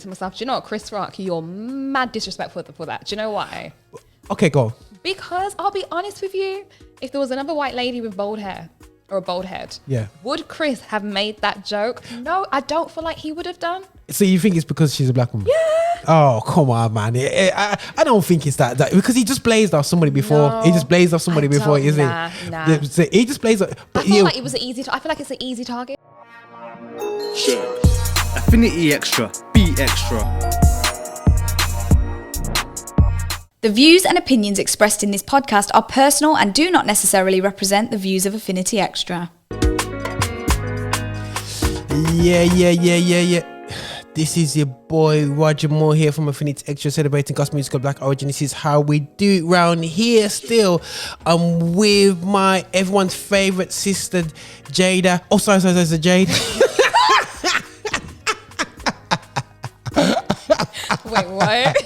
to myself, do you know what, Chris Rock, you're mad disrespectful for that. Do you know why? Okay, go. Because I'll be honest with you, if there was another white lady with bald hair or a bald head, would Chris have made that joke? No, I don't feel like he would have done. So you think it's because she's a black woman? Yeah. Oh, come on, man. I don't think it's that because he just blazed off somebody before. No, he just blazed off somebody before, isn't nah. So he just blazed off. But I feel like it was an easy. I feel like it's an easy target. Sure. Affinity Extra. Be extra. The views and opinions expressed in this podcast are personal and do not necessarily represent the views of Affinity Extra. Yeah. This is your boy Roger Moore here from Affinity Extra, celebrating gospel musical black origin. This is how we do it round here. Still, I'm with my everyone's favorite sister, Jada. Oh, sorry, Jade. Wait, what?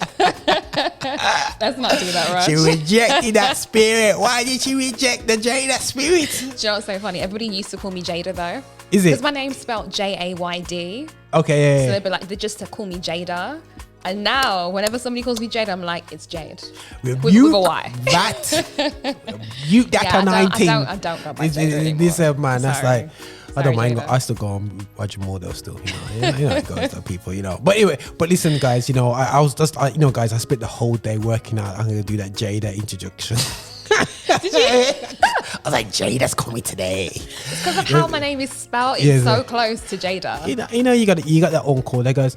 Let's not do that, right? She rejected that spirit. Why did she reject the Jada spirit? Do you know what's so funny? Everybody used to call me Jada though. Is it? Because my name's spelled Jayd. Okay, yeah. So they'd be like, they just to call me Jada. And now, whenever somebody calls me Jada, I'm like, it's Jade. With a Y. That kind of 19. I don't go by Jada anymore. This man, that's Sorry. like, I don't mind. Jada. I still go on Roger Moore though. Still, you know, it goes to people, you know. But anyway, listen, guys, you know, I was just, guys, I spent the whole day working out. I'm gonna do that Jada introduction. Did you? I was like, Jada's coming today. It's because of how my name is spelled. It's so close to Jada. You know, you got that uncle that goes,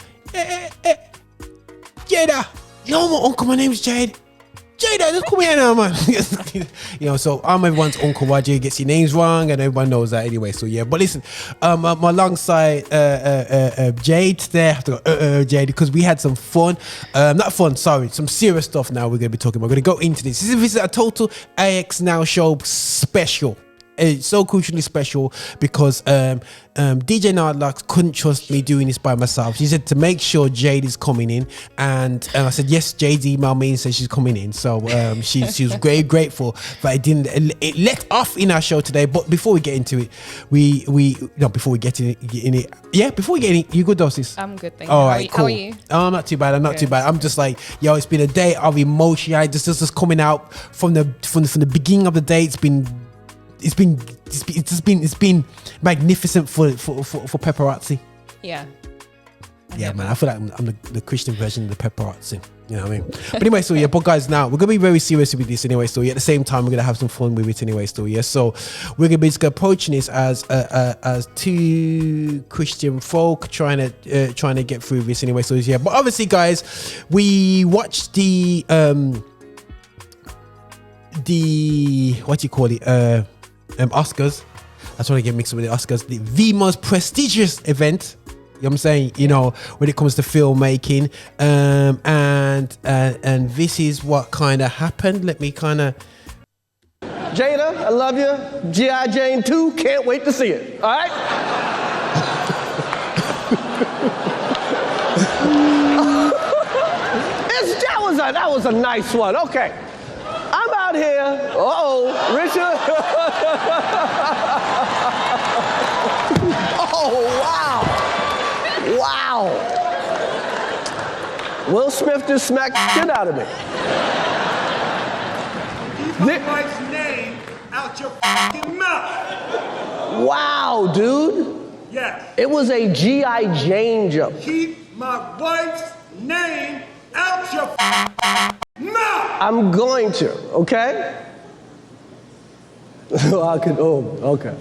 Jada. No, my uncle. My name's Jade. Jada, just come here now, man. You know, so I'm everyone's Uncle Roger, gets your names wrong, and everyone knows that anyway. So yeah, but listen, I'm alongside Jade today. I have to go Jade because we had some fun. Not fun, sorry, some serious stuff. Now we're gonna be talking about. We're gonna go into this. This is a total AXNOW Show special. It's so crucially special because DJ Nardlux couldn't trust me doing this by myself. She said to make sure Jade is coming in, and I said yes. Jade's emailed me and said she's coming in, so she was very grateful. But it let off in our show today. But before we get into it, before we get in it, you good, Dosis? I'm good, thank you. All right, cool. How are you? Oh, I'm not too bad. I'm not too bad. I'm just like, yo, it's been a day of emotion. This is coming out from the beginning of the day. It's been magnificent for paparazzi. Yeah. Yeah, man. I feel like I'm the Christian version of the paparazzi. You know what I mean? But anyway, so yeah, but guys, now we're gonna be very serious with this anyway. So yeah, at the same time, we're gonna have some fun with it anyway. So yeah, so we're gonna be just approaching this as two Christian folk trying to get through this anyway. So yeah, but obviously, guys, we watched the what do you call it? Oscars. That's when I get mixed up with the Oscars. The most prestigious event. You know what I'm saying? You know, when it comes to filmmaking. And this is what kind of happened. Let me kind of. Jada, I love you. G.I. Jane 2, can't wait to see it. All right? That was a nice one. Okay. I'm out here. Richard. Oh, wow. Will Smith just smacked the shit out of me. Keep my wife's name out your fucking mouth. Wow, dude. Yes. It was a G.I. Jane joke. Keep my wife's name out your mouth. I'm going to, okay? Okay.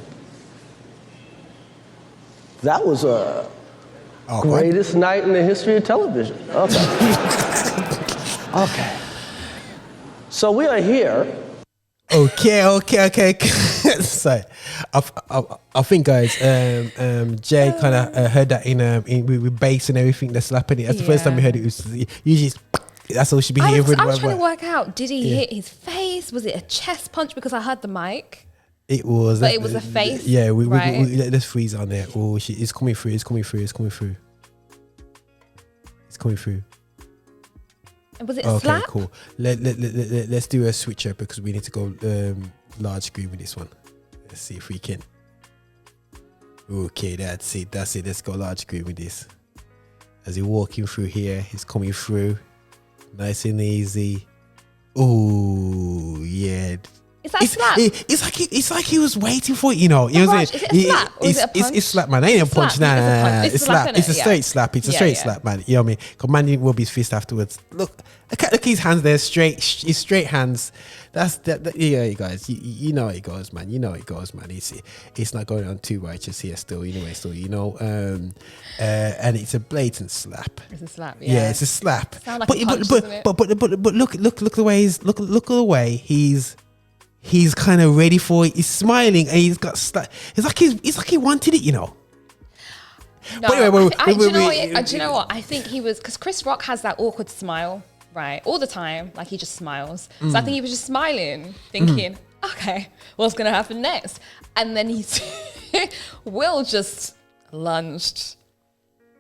That was a greatest night in the history of television. Okay. Okay. So we are here. Okay. So, I think, guys, Jay kind of heard that in with bass and everything that's slapping it. That's the first time we heard it. It was usually that's all she'd be hearing. I was trying to work out. Did he hit his face? Was it a chest punch? Because I heard the mic. It was. But it was a face. Yeah, right? Let's freeze on there. Oh, it's coming through. It's coming through. And was it a slap? Okay, cool. Let's do a switch up because we need to go large screen with this one. Let's see if we can. Okay, that's it. Let's go large screen with this. as he walking through here, he's coming through, nice and easy. Oh yeah. Is that a slap? It's like he was waiting for it, you know. Is it a slap? Or is it a punch? It's slap, man. It ain't a punch. Nah. It's slap. It's a straight slap. It's a straight slap, man. You know what I mean? Because man will be his fist afterwards. Look at his hands there, straight. His straight hands. That's that. Yeah, you guys. You know how it goes, man. You know how it goes, man. It's not going on too righteous here still. Anyway, so you know, and it's a blatant slap. It's a slap. Yeah, it's a slap. Sound like a punch, doesn't it? But look the way he's kind of ready for it. He's smiling and he's got it's like he wanted it, you know. No, do you know what? I think he was, because Chris Rock has that awkward smile, right, all the time. Like he just smiles. So I think he was just smiling, thinking, okay, what's gonna happen next? And then Will just lunged.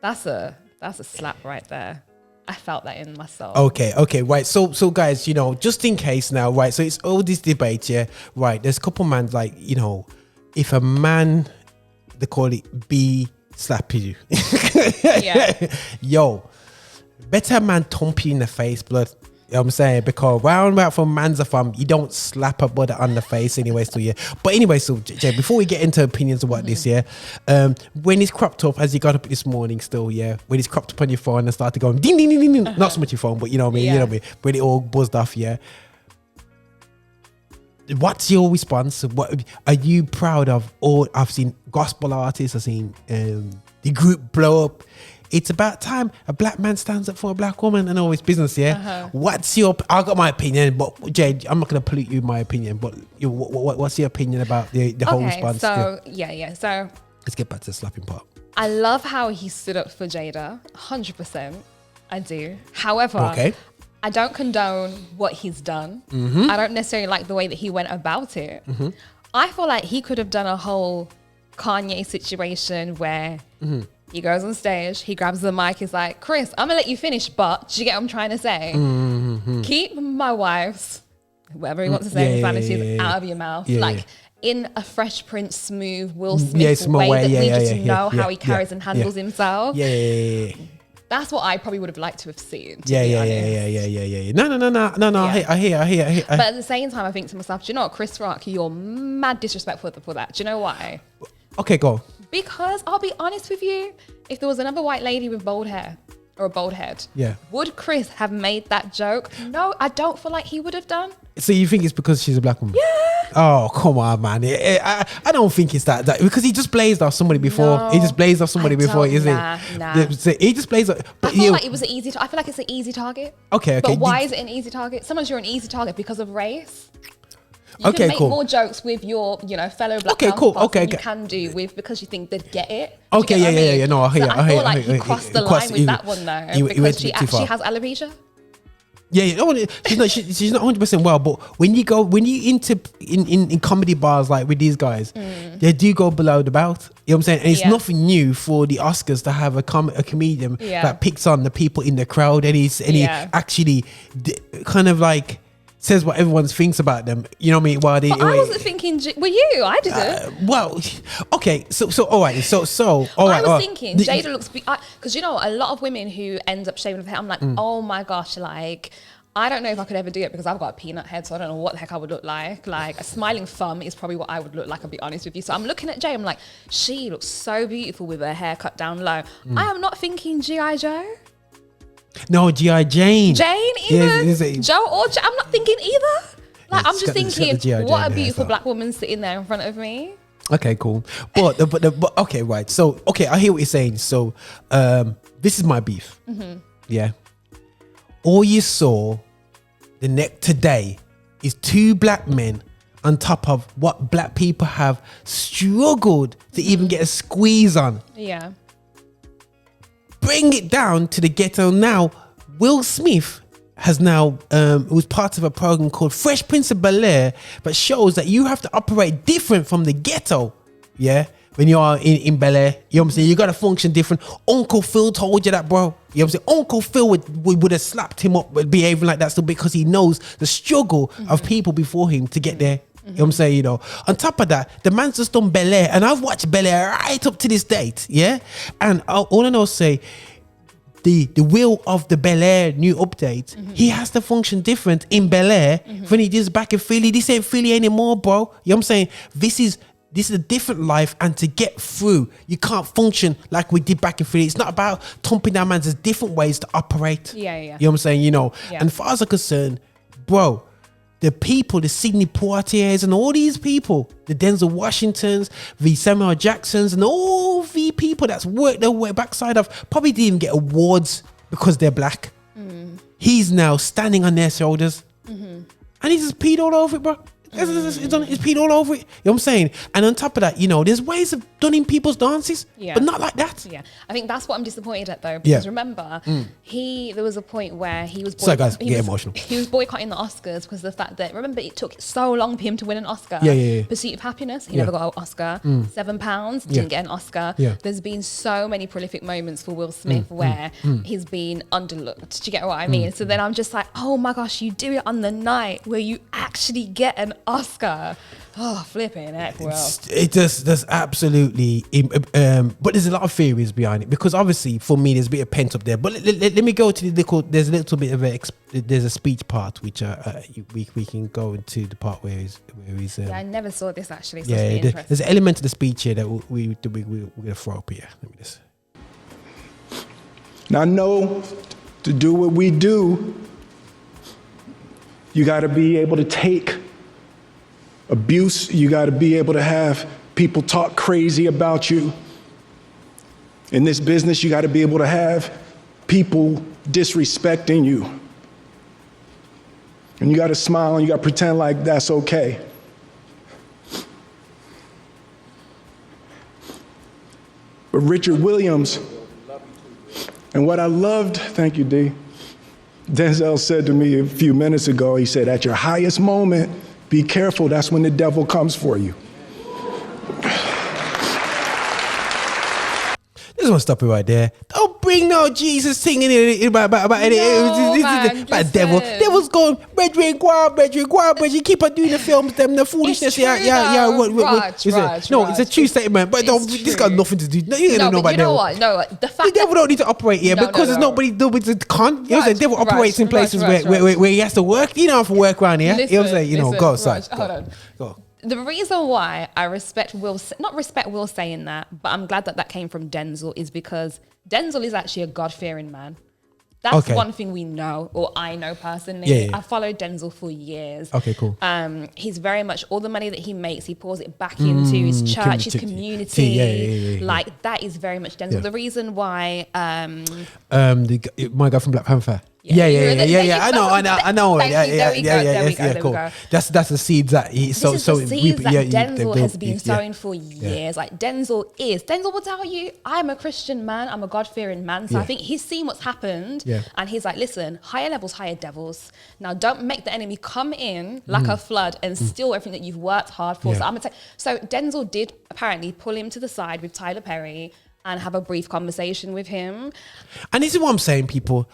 That's a slap right there. I felt that in my soul. Okay, right. So guys, you know, just in case now, right? So it's all this debate, yeah, right? There's a couple man, like, you know, if a man, they call it B slap you, yeah, yo, better man thump you in the face, blood. You know what I'm saying? Because round about from man's a fam, you don't slap a brother on the face anyway. So yeah. But anyway, so Jay, before we get into opinions about this, yeah, when he's cropped up, as he got up this morning, still, yeah, when he's cropped up on your phone and started going ding ding ding ding, ding. Not so much your phone, but you know what I mean, you know what I mean, when it all buzzed off, yeah. What's your response? What are you proud of? Or I've seen gospel artists, I've seen the group blow up. It's about time a black man stands up for a black woman and all his business, yeah? What's your... I got my opinion, but Jade, I'm not going to pollute you with my opinion, but what's your opinion about the whole response? So, So let's get back to the slapping part. I love how he stood up for Jada, 100%. I do. However, I don't condone what he's done. I don't necessarily like the way that he went about it. I feel like he could have done a whole Kanye situation where... He goes on stage, he grabs the mic, he's like, Chris, I'm gonna let you finish, but do you get what I'm trying to say? Keep my wife's, whatever he wants to say, vanities out of your mouth. In a Fresh Prince smooth Will Smith way that we just know how he carries and handles himself. That's what I probably would have liked to have seen. Yeah. No. I hear. But at the same time, I think to myself, do you know what, Chris Rock, you're mad disrespectful for that. Do you know why? Okay, go. Because I'll be honest with you, if there was another white lady with bald hair or a bald head, would Chris have made that joke? No, I don't feel like he would have done. So you think it's because she's a black woman? Yeah. Oh, come on, man. I don't think it's that because he just blazed off somebody before. No, he just blazed off somebody before, isn't it? He just blazed off. But I feel like it was an easy. I feel like it's an easy target. Okay. But why is it an easy target? Sometimes you're an easy target because of race. You can make more jokes with your, fellow black counterparts than you can do with because you think they'd get it. Yeah. No, I feel like he crossed the line with that one though, because she actually has alopecia. Yeah, she's not 100% well, but when you in comedy bars like with these guys, they do go below the belt. You know what I'm saying? And it's nothing new for the Oscars to have a comedian that picks on the people in the crowd, and he actually kind of like says what everyone thinks about them. You know what I mean? While I wasn't thinking. Were you? I didn't. Well, okay. So all right. So all right. I was thinking Jada looks because a lot of women who end up shaving their hair. I'm like, oh my gosh, like. I don't know if I could ever do it because I've got a peanut head, so I don't know what the heck I would look like. Like a smiling thumb is probably what I would look like, I'll be honest with you. So I'm looking at Jay, I'm like, she looks so beautiful with her hair cut down low. I am not thinking G.I. Joe. No, G.I. Jane. Jane either. Joe or Jane. I'm not thinking either. Like I'm just thinking, what a beautiful black woman sitting there in front of me. Okay, cool. But okay, right. So, okay, I hear what you're saying. So, this is my beef. Yeah. All you saw the neck today is two black men on top of what black people have struggled to even get a squeeze on. Yeah. Bring it down to the ghetto now. Will Smith has now was part of a program called Fresh Prince of Bel-Air, that shows that you have to operate different from the ghetto. Yeah. When you are in Bel-Air, you know what I'm saying? You got to function different. Uncle Phil told you that, bro. You know what I'm saying? Uncle Phil would have slapped him up behaving like that still because he knows the struggle of people before him to get there. You know what I'm saying? You know, on top of that, the man's just done Bel-Air, and I've watched Bel-Air right up to this date. Yeah. And all I know is say, the wheel of the Bel Air new update, he has to function different in Bel Air when he does back in Philly. This ain't Philly anymore, bro. You know what I'm saying? This is a different life, and to get through, you can't function like we did back in Philly. It's not about thumping down, man. There's different ways to operate. Yeah. You know what I'm saying? You know, and as far as I'm concerned, bro, the people, the Sidney Poitiers and all these people, the Denzel Washingtons, the Samuel Jacksons, and all the people that's worked their way backside of, probably didn't even get awards because they're black. He's now standing on their shoulders, and he just peed all over it, bro. It's peed all over it. You know what I'm saying? And on top of that, you know, there's ways of doing people's dances, but not like that. Yeah, I think that's what I'm disappointed at, though, because remember, there was a point where he was emotional. He was boycotting the Oscars because of the fact that, remember, it took so long for him to win an Oscar. Pursuit of Happiness, he never got an Oscar. £7 didn't get an Oscar. There's been so many prolific moments for Will Smith where he's been underlooked. Do you get what I mean? So then I'm just like, oh my gosh, you do it on the night where you actually get an Oscar. Oh, flipping heck, well. There's absolutely, but there's a lot of theories behind it, because obviously for me there's a bit of pent up there. But let me go to there's a little bit of there's a speech part which we can go into the part where he's I never saw this actually. So there's an element of the speech here that we're gonna throw up here. Let me just. Now, I know to do what we do, you got to be able to take abuse. You got to be able to have people talk crazy about you. In this business, you got to be able to have people disrespecting you. And you got to smile and you got to pretend like that's okay. But Richard Williams, and what I loved, thank you, D. Denzel said to me a few minutes ago, he said, at your highest moment, be careful, that's when the devil comes for you. Just want to stop it right there. Don't bring no Jesus singing about devil. Devil's going, brethren, keep on doing the films, the foolishness. It's a true statement, but this got nothing to do. You don't know about devil. What? No, the fact the devil don't need to operate here because there's nobody's can't. You know, the devil operates in places where he has to work. You don't have to work around here. You know what I'm saying? Go outside. Hold on. Go. The reason why I respect Will saying that, but I'm glad that came from Denzel, is because Denzel is actually a God-fearing man. That's one thing we know, or I know personally. I followed Denzel for years. Okay, cool. He's very much, all the money that he makes, he pours it back into his church, his community. Like, that is very much Denzel. The reason why... my guy from Black Panther. Yeah. I know. There we go. That's the seeds that Denzel has been sowing for years. Like Denzel will tell you, I'm a Christian man, I'm a God-fearing man. So I think he's seen what's happened, and he's like, listen, higher levels, higher devils. Now don't make the enemy come in like a flood and steal everything that you've worked hard for. So Denzel did apparently pull him to the side with Tyler Perry and have a brief conversation with him. And this is what I'm saying, people.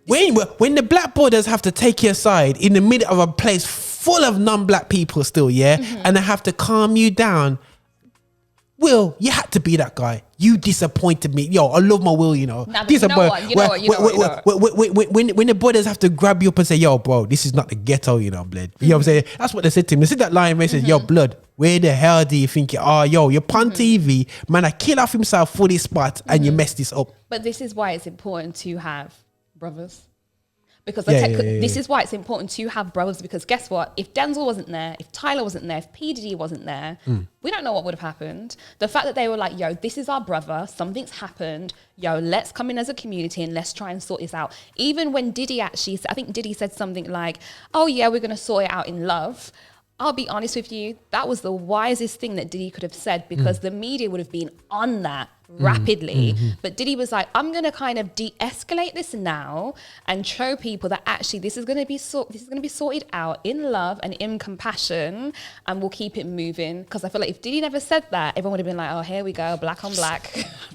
When the black brothers have to take you aside in the middle of a place full of non-black people still, and they have to calm you down, Will, you had to be that guy. You disappointed me. Yo, I love my Will, you know. When the brothers have to grab you up and say, yo, bro, this is not the ghetto, you know, blood. You know what I'm saying? That's what they said to him. They said that line where they said, yo, blood, where the hell do you think you are? Yo, you're on TV, man, I kill off himself for this spot and you messed this up. But this is why it's important to have brothers. Because this is why it's important to have brothers, because guess what? If Denzel wasn't there, if Tyler wasn't there, if P. Diddy wasn't there, we don't know what would have happened. The fact that they were like, yo, this is our brother, something's happened, yo, let's come in as a community and let's try and sort this out. Even when Diddy I think Diddy said something like, oh yeah, we're going to sort it out in love. I'll be honest with you, that was the wisest thing that Diddy could have said, because the media would have been on that rapidly. But Diddy was like, I'm going to kind of de-escalate this now and show people that actually this is going to be sorted out in love and in compassion, and we'll keep it moving. Because I feel like if Diddy never said that, everyone would have been like, oh, here we go, black on black,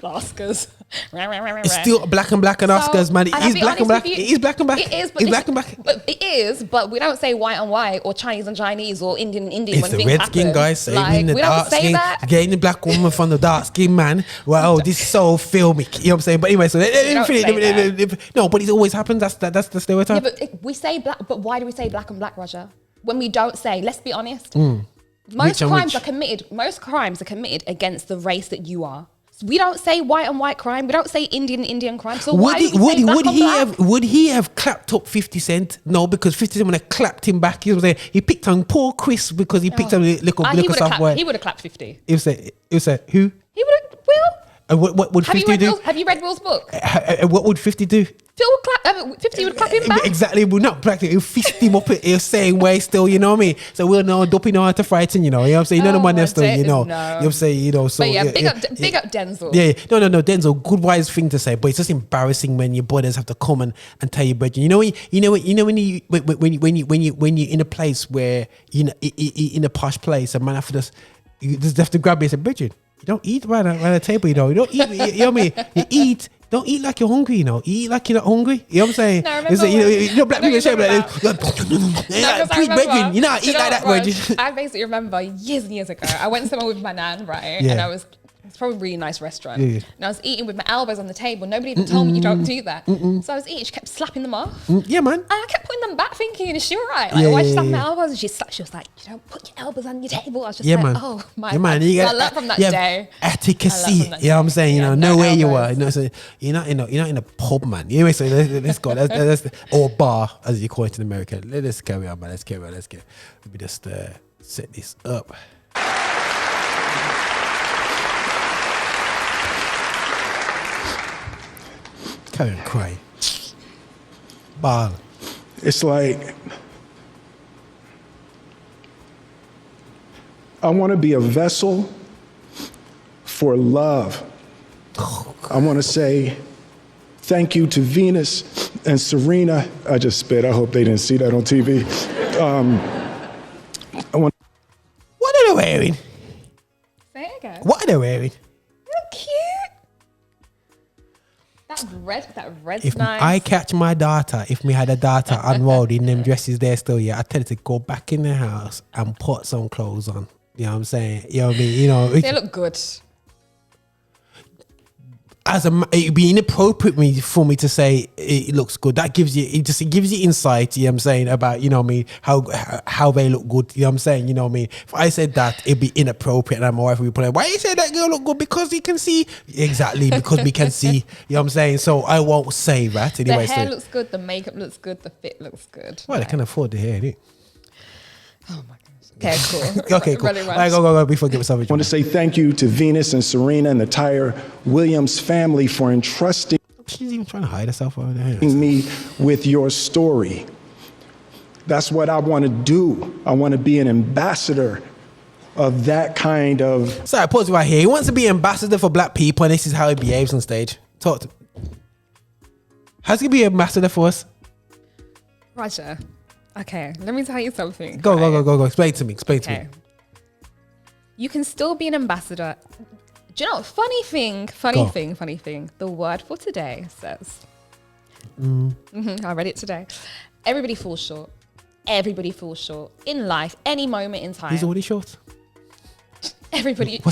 Oscars. It's still black and Oscars, man. It is black and black. It is black and black. It is, but it's black and black. But it is, but we don't say white and white or Chinese and Chinese or Indian and Indian. It's the red skin guy saving the we dark don't say skin, that. getting the black woman from the dark skin man. Wow, this is so filmic. You know what I'm saying? But anyway, so no, but it always happens. That's the stereotype. Yeah, but we say black. But why do we say black and black, Roger? When we don't say, let's be honest. Most crimes are committed against the race that you are. So we don't say white and white crime. We don't say Indian crime. So why do we say black and black? Would he have clapped up 50 Cent? No, because 50 Cent would have clapped him back. You know what I'm saying? He picked on poor Chris because he picked on little soft boy. He would have clapped 50. He would say who? He would have. Will. What would 50 do? Have you read Will's book? What would 50 do? Phil would clap. 50 would clap him back. Exactly. Well, not practically. He'll fist him up the same way still, you know what I mean? So we'll know Dopey know how to frighten, you know what I'm saying? You know the man there still, you know. You know what I'm saying? You know, so. But yeah, big up Denzel. Yeah. No, Denzel, good wise thing to say, but it's just embarrassing when your brothers have to come and tell you, brethren. You know when you're in a place where, you know, in a posh place, a man you just have to grab me and say, brethren, you don't eat around a table, you know. You don't eat, you know what I mean? You eat. Don't eat like you're hungry, you know. Eat like you're not hungry. You know what I'm saying? No, remember you know, black people say like, you know, I eat like that. I basically remember years and years ago, I went somewhere with my nan, right? Yeah. And it's probably a really nice restaurant. Yeah. And I was eating with my elbows on the table. Nobody even told me you don't do that. So I was eating. She kept slapping them off. Yeah, man. And I kept putting them back thinking, is she all right? Like, why she slapping my elbows? And she was like, you don't put your elbows on your table. I was just man. oh, my yeah, man. God. So I learned from that day. Etiquette. You know what I'm saying? You know, know where you are. You know, so you're not in a pub, man. Anyway, so let's go. Or bar, as you call it in America. Let's carry on, man. Let's carry on. Let me just set this up. Carry on crying. Ball. It's like, I want to be a vessel for love. I want to say thank you to Venus and Serena. I just spit. I hope they didn't see that on TV. What are they wearing? Say it again. What are they wearing? They're cute. That red's if nice. I catch my daughter, if me had a daughter unrolled in them dresses there still, yeah, I tell her to go back in the house and put some clothes on. You know what I'm saying? You know what I mean? You know, they look good. It'd be inappropriate for me to say it looks good. That gives you insight, you know what I'm saying, about, you know what I mean, how they look good, you know what I'm saying, you know what I mean. If I said that, it'd be inappropriate, and my wife would be playing, why you say that girl look good? Because you can see. Exactly, because we can see, you know what I'm saying. So I won't say that anyway. The hair looks good, the makeup looks good, the fit looks good. Well, they can afford the hair, innit? Oh my gosh. Okay, cool. Okay, cool. All right, go before I get myself. I want to say thank you to Venus and Serena and the entire Williams family for entrusting She's even trying to hide herself over there. me with your story. That's what I want to do. I want to be an ambassador of that kind of... Sorry, pause right here. He wants to be ambassador for black people, and this is how he behaves on stage. Talk to me. How's he be ambassador for us? Roger. Okay, let me tell you something. Go. Explain to me. To me. You can still be an ambassador. Do you know, funny thing. The word for today says, I read it today. Everybody falls short. In life, any moment in time. He's already short. Everybody.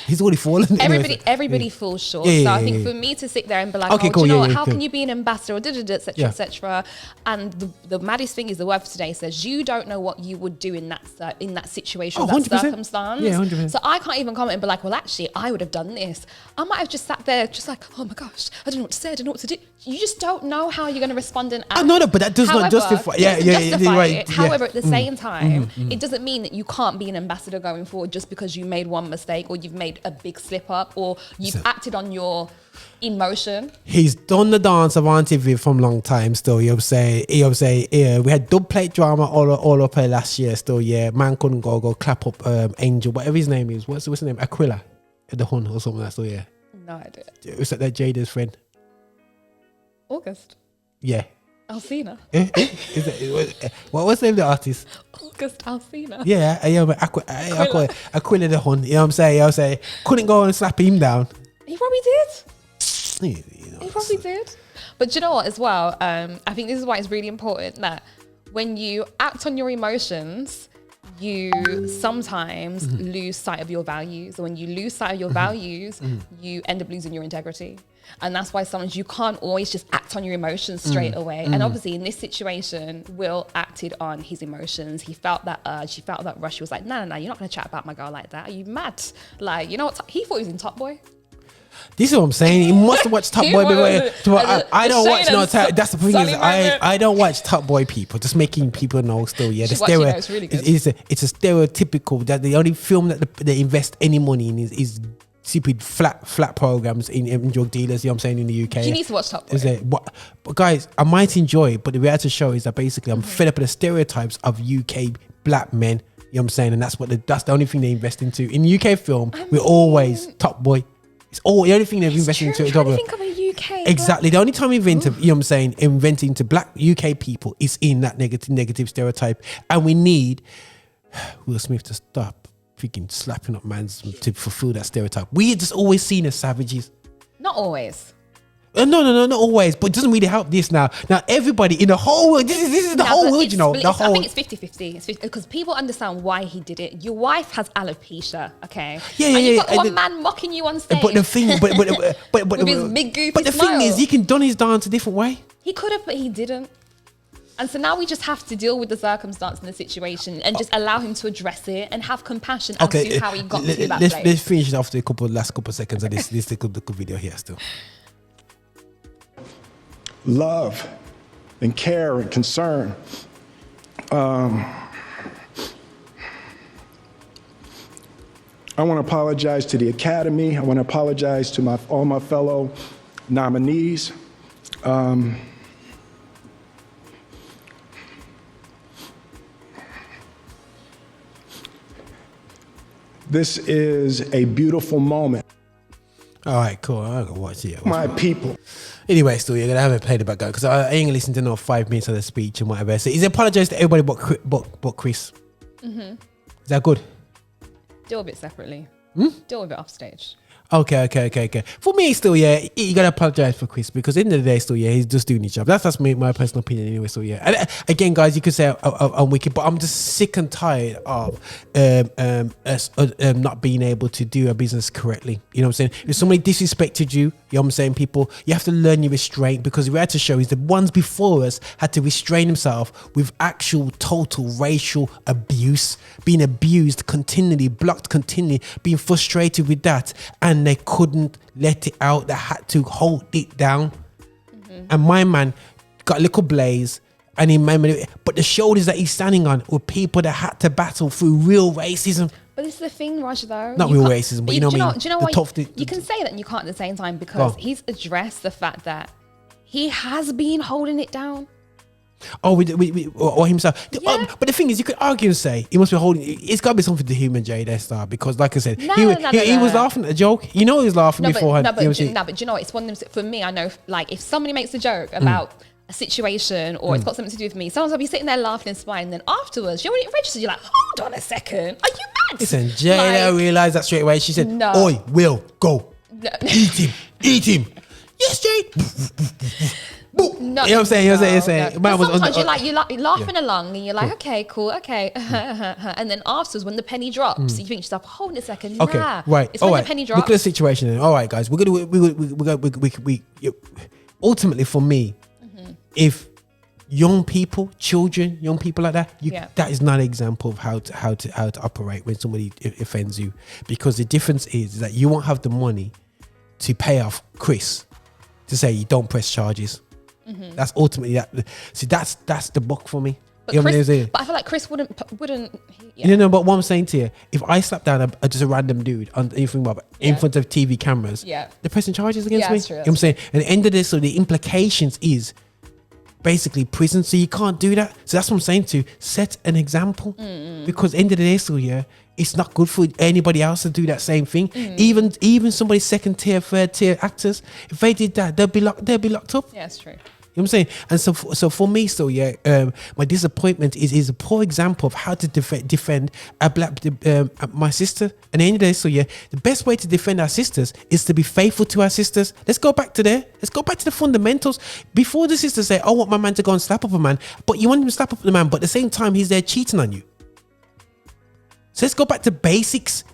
He's already fallen. Everybody falls short. So I think for me to sit there and be like, do you know what? How can you be an ambassador, etc., etc. And the maddest thing is the word for today says you don't know what you would do in that situation, that 100%. circumstance. Yeah, 100%. So I can't even comment and be like, well, actually, I would have done this. I might have just sat there, just like, oh my gosh, I don't know what to say. I don't know what to do. You just don't know how you're going to respond and act. I know that, but that does not justify. However, at the same time, it doesn't mean that you can't be an ambassador going forward just because you made one mistake or you've made a big slip up or you've acted on your emotion. He's done the dance of Auntie Viv from long time still. You'll say, yeah, we had dub plate drama all up here last year still, yeah. Man couldn't go clap up Angel, whatever his name is. What's his name? Aquila, the Hun or something like that still, yeah. No idea. Was that Jada's friend? August. Yeah. Alcina. What was the name of the artist? August Alcina. Yeah, Aquila the Hun. You know what I'm saying? Couldn't go and slap him down. He probably did. He probably did. But do you know what as well? I think this is why it's really important that when you act on your emotions, you sometimes lose sight of your values. And when you lose sight of your values, you end up losing your integrity. And that's why sometimes you can't always just act on your emotions straight away. And obviously in this situation, Will acted on his emotions. He felt that urge, he felt that rush. He was like, no, you're not going to chat about my girl like that. Are you mad? Like, you know what? He thought he was in Top Boy. This is what I'm saying. He must have watched Top Boy. I don't watch that's the thing is I don't watch Top Boy people. Just making people know still. Yeah, it's really good. It's a stereotypical that the only film that they invest any money in is stupid flat programs in drug dealers. You know what I'm saying, in the UK. He needs to watch Top Boy. But guys, I might enjoy it, but the reality show is that basically I'm fed up with the stereotypes of UK black men. You know what I'm saying, and that's the only thing they invest into in the UK film. We're always Top Boy. It's all the only thing they've invested into. I'm trying to think of a UK. Exactly. The only time we invented, you know what I'm saying, inventing to black UK people is in that negative stereotype. And we need Will Smith to stop freaking slapping up mans to fulfill that stereotype. We just always seen as savages. Not always. No, not always, but it doesn't really help this now. Now, everybody in the whole world, this is the whole world, you know. I think it's 50-50. Because people understand why he did it. Your wife has alopecia, okay? Yeah. You've got one man mocking you on stage. But the thing, but with his big goofy smile. Thing is, he can done his dance a different way. He could have, but he didn't. And so now we just have to deal with the circumstance and the situation and just allow him to address it and have compassion as to how he got to that place. Let's finish it after last couple of seconds of this good video here still. Love and care and concern. I want to apologize to the Academy. I want to apologize to all my fellow nominees. This is a beautiful moment. All right, cool. I'm gonna watch it. My people. Anyway, still, you're gonna have it played about guy because I ain't gonna listen to no 5 minutes of the speech and whatever. So he's apologized to everybody but Chris. Is that good? Deal with it separately. Deal with it off stage. Okay. For me, still, yeah, you gotta apologize for Chris because at the end of the day, still, yeah, he's just doing his job. That's my personal opinion anyway. So yeah, and again, guys, you could say I'm wicked, but I'm just sick and tired of us not being able to do our business correctly. You know what I'm saying? If somebody disrespected you, you know what I'm saying, people, you have to learn your restraint because the reality show is the ones before us had to restrain themselves with actual total racial abuse, being abused continually, blocked continually, being frustrated with that, and they couldn't let it out. They had to hold it down. And my man got a little blaze, and he made, but the shoulders that he's standing on were people that had to battle through real racism. But this is the thing, Raj, though. Not real racism, but you know what I mean? Do you know what? You can say that and you can't at the same time because he's addressed the fact that he has been holding it down. Or himself. Yeah. But the thing is, you could argue and say he must be holding. It's got to be something to him and Jada Star because, like I said, he was laughing at a joke. You know, he was laughing beforehand. But do you know what? It's one of them. For me, I know, like, if somebody makes a joke about a situation or it's got something to do with me, sometimes I'll be sitting there laughing and smiling. And then afterwards, you know, when it registers, you're like, hold on a second, are you mad? Listen, Jada realized that straight away. She said, no. "Oi, Will, go, eat him." Yes, Jade. No, you know what I'm saying? No. Sometimes you're laughing along and you're like, okay, cool, okay. And then afterwards, when the penny drops, you think to yourself, hold on a second. Okay, right. It's when the penny drops. Look at the situation then. All right, guys. We're gonna ultimately for me, if young people, children, young people like that, that is not an example of how to operate when somebody offends you, because the difference is that you won't have the money to pay off Chris to say you don't press charges. That's ultimately that. See, that's the book for me. But, you know but I feel like Chris wouldn't. No. But what I'm saying to you, if I slap down just a random dude on in front of TV cameras, they're pressing charges against me. True, you know what I'm saying? And at the end of this, so the implications is basically prison. So you can't do that. So that's what I'm saying to set an example, because at the end of the day, so it's not good for anybody else to do that same thing. Even somebody second tier, third tier actors, if they did that, they'll be locked up. Yeah, it's true. You know what I'm saying? And so for me, my disappointment is a poor example of how to defend my sister. And the end of the day, the best way to defend our sisters is to be faithful to our sisters. Let's go back to there. Let's go back to the fundamentals. Before the sisters say, I want my man to go and slap up a man, but you want him to slap up the man, but at the same time, he's there cheating on you. So let's go back to basics.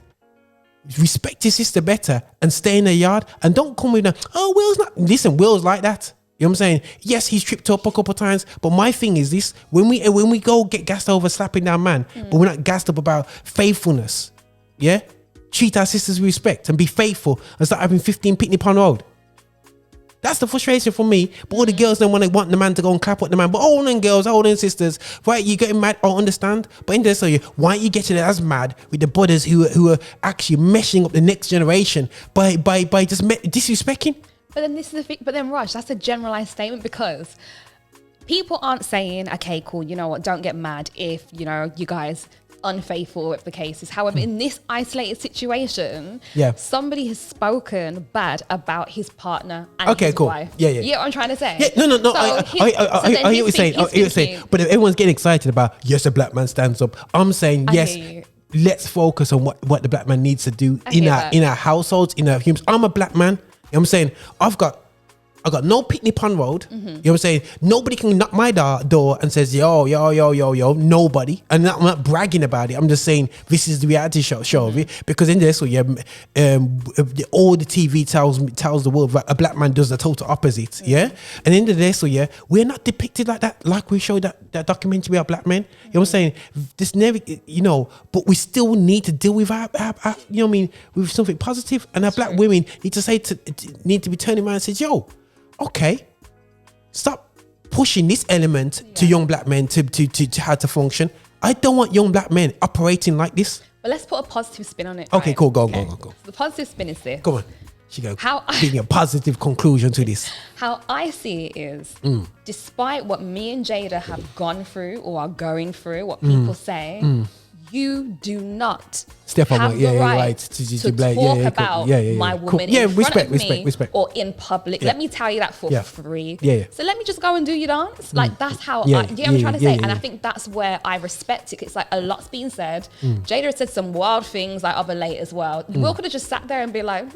Respect your sister better and stay in the yard, and don't come with Will's not. Listen, Will's like that. You know what I'm saying? Yes, he's tripped up a couple of times, but my thing is this: when we go get gassed over slapping down man, but we're not gassed up about faithfulness. Yeah, treat our sisters with respect and be faithful and start having 15 Pitney Pond Road. That's the frustration for me. But all the girls don't want the man to go and clap at the man. But all them girls, all them sisters, right? You getting mad? I understand. But in there, why aren't you getting as mad with the brothers who are actually meshing up the next generation by just disrespecting? But then this is the thing. But then, Raj, that's a generalized statement, because people aren't saying, okay, cool, you know what, don't get mad if, you know, you guys unfaithful if the case is. However, in this isolated situation, somebody has spoken bad about his partner and his wife. You know what I'm trying to say? Yeah, no. I hear what you're saying. But if everyone's getting excited about, yes, a black man stands up, I'm saying, yes, let's focus on what the black man needs to do in our households, in our homes. I'm a black man. You know what I'm saying? I've got no Pitney Pond Road. You know what I'm saying? Nobody can knock my door and says, yo, nobody. And I'm not bragging about it. I'm just saying this is the reality show of it. Because in this, all the TV tells the world that a black man does the total opposite. Yeah? And in the day, we're not depicted like that, like we showed that documentary about black men. You know what I'm saying? This never, but we still need to deal with our you know what I mean, with something positive. And our black women need to be turning around and say, yo, okay, stop pushing this element to young black men to how to function. I don't want young black men operating like this. But let's put a positive spin on it. Okay, right? cool. Go. The positive spin is this. Come on. She go. Giving a positive conclusion to this. How I see it is, despite what me and Jada have gone through or are going through, what people say, you do not step on have my, the right to talk about my woman in front of me or in public. Let me tell you that for free. So let me just go and do your dance. Like, that's how you know what I'm trying to say. And I think that's where I respect it. It's like a lot's being said. Jada said some wild things like other late as well. Will could have just sat there and be like,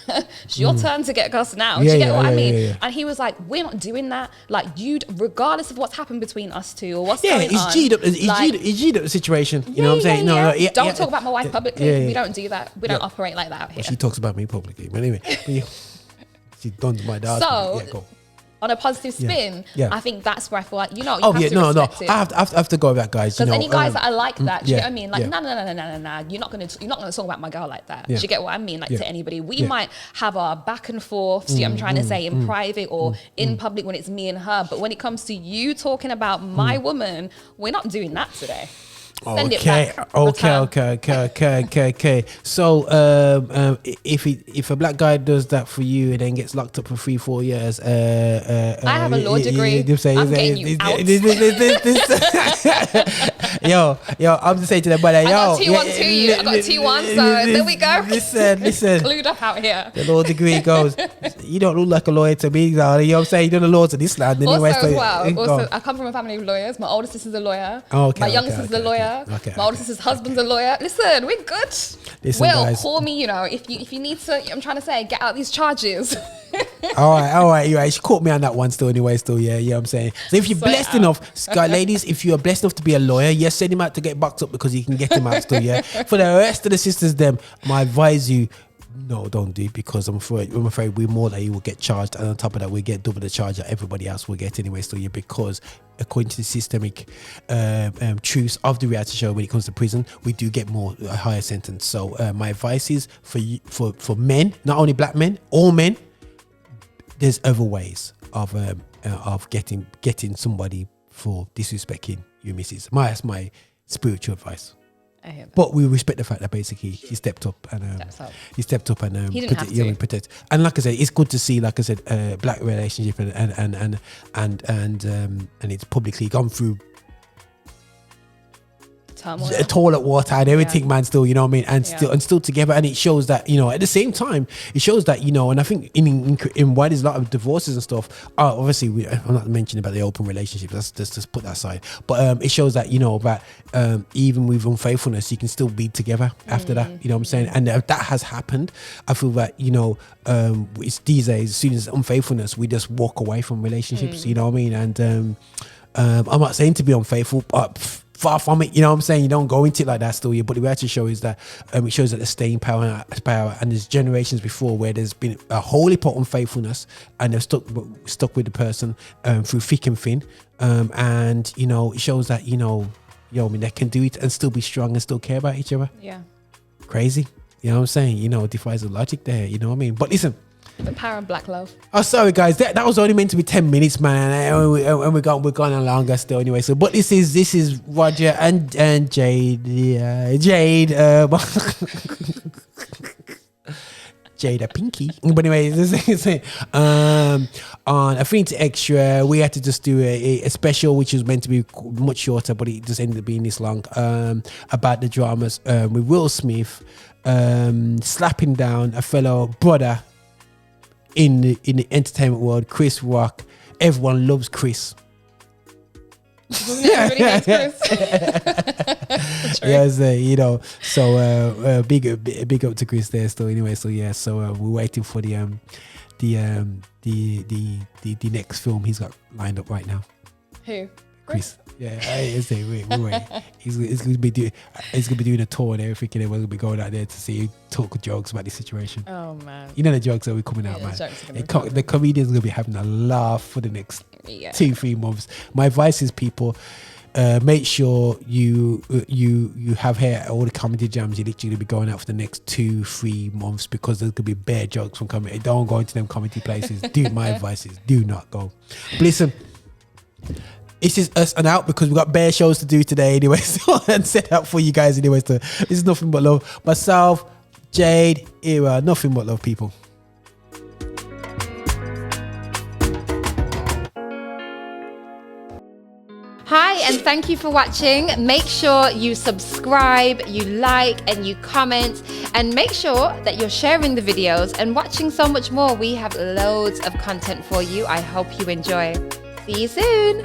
it's your turn to get cussed now. Do you get what I mean? And he was like, we're not doing that. Like, regardless of what's happened between us two or what's going on. He's G'd up the situation. You know what I'm saying? No, don't talk about my wife publicly. We don't do that. We don't operate like that out here. Well, she talks about me publicly. But anyway, she done my dad. So, on a positive spin, I think that's where I feel like, you have to respect it. I have to go with that, guys. Because any guys that are like that, do you get what I mean? Like, no. You're not gonna talk about my girl like that. Do you get what I mean? Like, to anybody, we might have our back and forth. Do you know what I'm trying to say, in private or in public when it's me and her. But when it comes to you talking about my woman, we're not doing that today. Okay. So, if a black guy does that for you and then gets locked up for 3-4 years, I have a law degree. I'm getting you out. Yo, I'm just saying to the brother, I got T1 to you. I got T1, so there we go. Listen. Clued up out here. The law degree goes, you don't look like a lawyer to me, you know what I'm saying? You know the laws of this land anyway. Also, I come from a family of lawyers. My older sister's a lawyer. My youngest sister's a lawyer. My older sister's husband's a lawyer. Listen, we're good. Will, call me, if you need to, I'm trying to say, get out these charges. all right. You're right. She caught me on that one still anyway, you know what I'm saying? So if you're blessed enough, ladies, if you're blessed enough to be a lawyer, yes, send him out to get boxed up because you can get him out still, For the rest of the sisters, I advise you, no, don't do it, because I'm afraid we're more that you will get charged, and on top of that we get double the charge that everybody else will get anyway still, because according to the systemic truths of the reality show, when it comes to prison, we do get a higher sentence. So my advice is for men, not only black men, all men, there's other ways of getting somebody for disrespecting your missus. That's my spiritual advice. But we respect the fact that basically he stepped up and protect. And like I said, it's good to see, like I said, black relationship and it's publicly gone through turmoil. Toilet water and everything, man, still, you know what I mean? And still together. And it shows that, you know, at the same time, it shows that, you know, and I think in why there's a lot of divorces and stuff, obviously, I'm not mentioning about the open relationships, let's just put that aside. But it shows that, you know, that even with unfaithfulness, you can still be together after that, you know what I'm saying? And if that has happened, I feel that, you know, it's these days, as soon as unfaithfulness, we just walk away from relationships, you know what I mean? And I'm not saying to be unfaithful, but far from it, you know what I'm saying? You don't go into it like that still, but the reality show is that it shows that there's staying power, and there's generations before where there's been a wholly put unfaithfulness and they're stuck with the person through thick and thin, and you know, it shows that, you know, I mean, they can do it and still be strong and still care about each other. Yeah, crazy, you know what I'm saying? You know, it defies the logic there, you know what I mean? But listen, the power of black love. Oh, sorry guys, that was only meant to be 10 minutes, man, and we're going on longer still anyway. So, but this is Roger and Jade, Jada Pinky. But anyway, this is on Affinity Extra. We had to just do a special, which was meant to be much shorter, but it just ended up being this long. About the dramas with Will Smith slapping down a fellow brother in the entertainment world, Chris Rock. Everyone loves Chris. Everybody hates Chris. Yes, you know. So big up to Chris there. Still, anyway. So yeah. So we're waiting for the next film he's got lined up right now. Who? Chris. Yeah, wait. He's gonna be doing a tour and everything, and we're gonna be going out there to see talk jokes about the situation. Oh man, you know the jokes that we're coming out, man. The comedians are gonna be having a laugh for the next 2-3 months. My advice is, people, make sure you have here at all the comedy jams. You're literally gonna be going out for the next 2-3 months, because there's gonna be bare jokes from comedy. Don't go into them comedy places. My advice is, do not go. But listen, it's just us and out, because we've got bare shows to do today anyway, so and set up for you guys anyway. So this is nothing but love. Myself, Jade, Era, nothing but love, people. Hi, and thank you for watching. Make sure you subscribe, you like, and you comment, and make sure that you're sharing the videos and watching so much more. We have loads of content for you. I hope you enjoy. See you soon.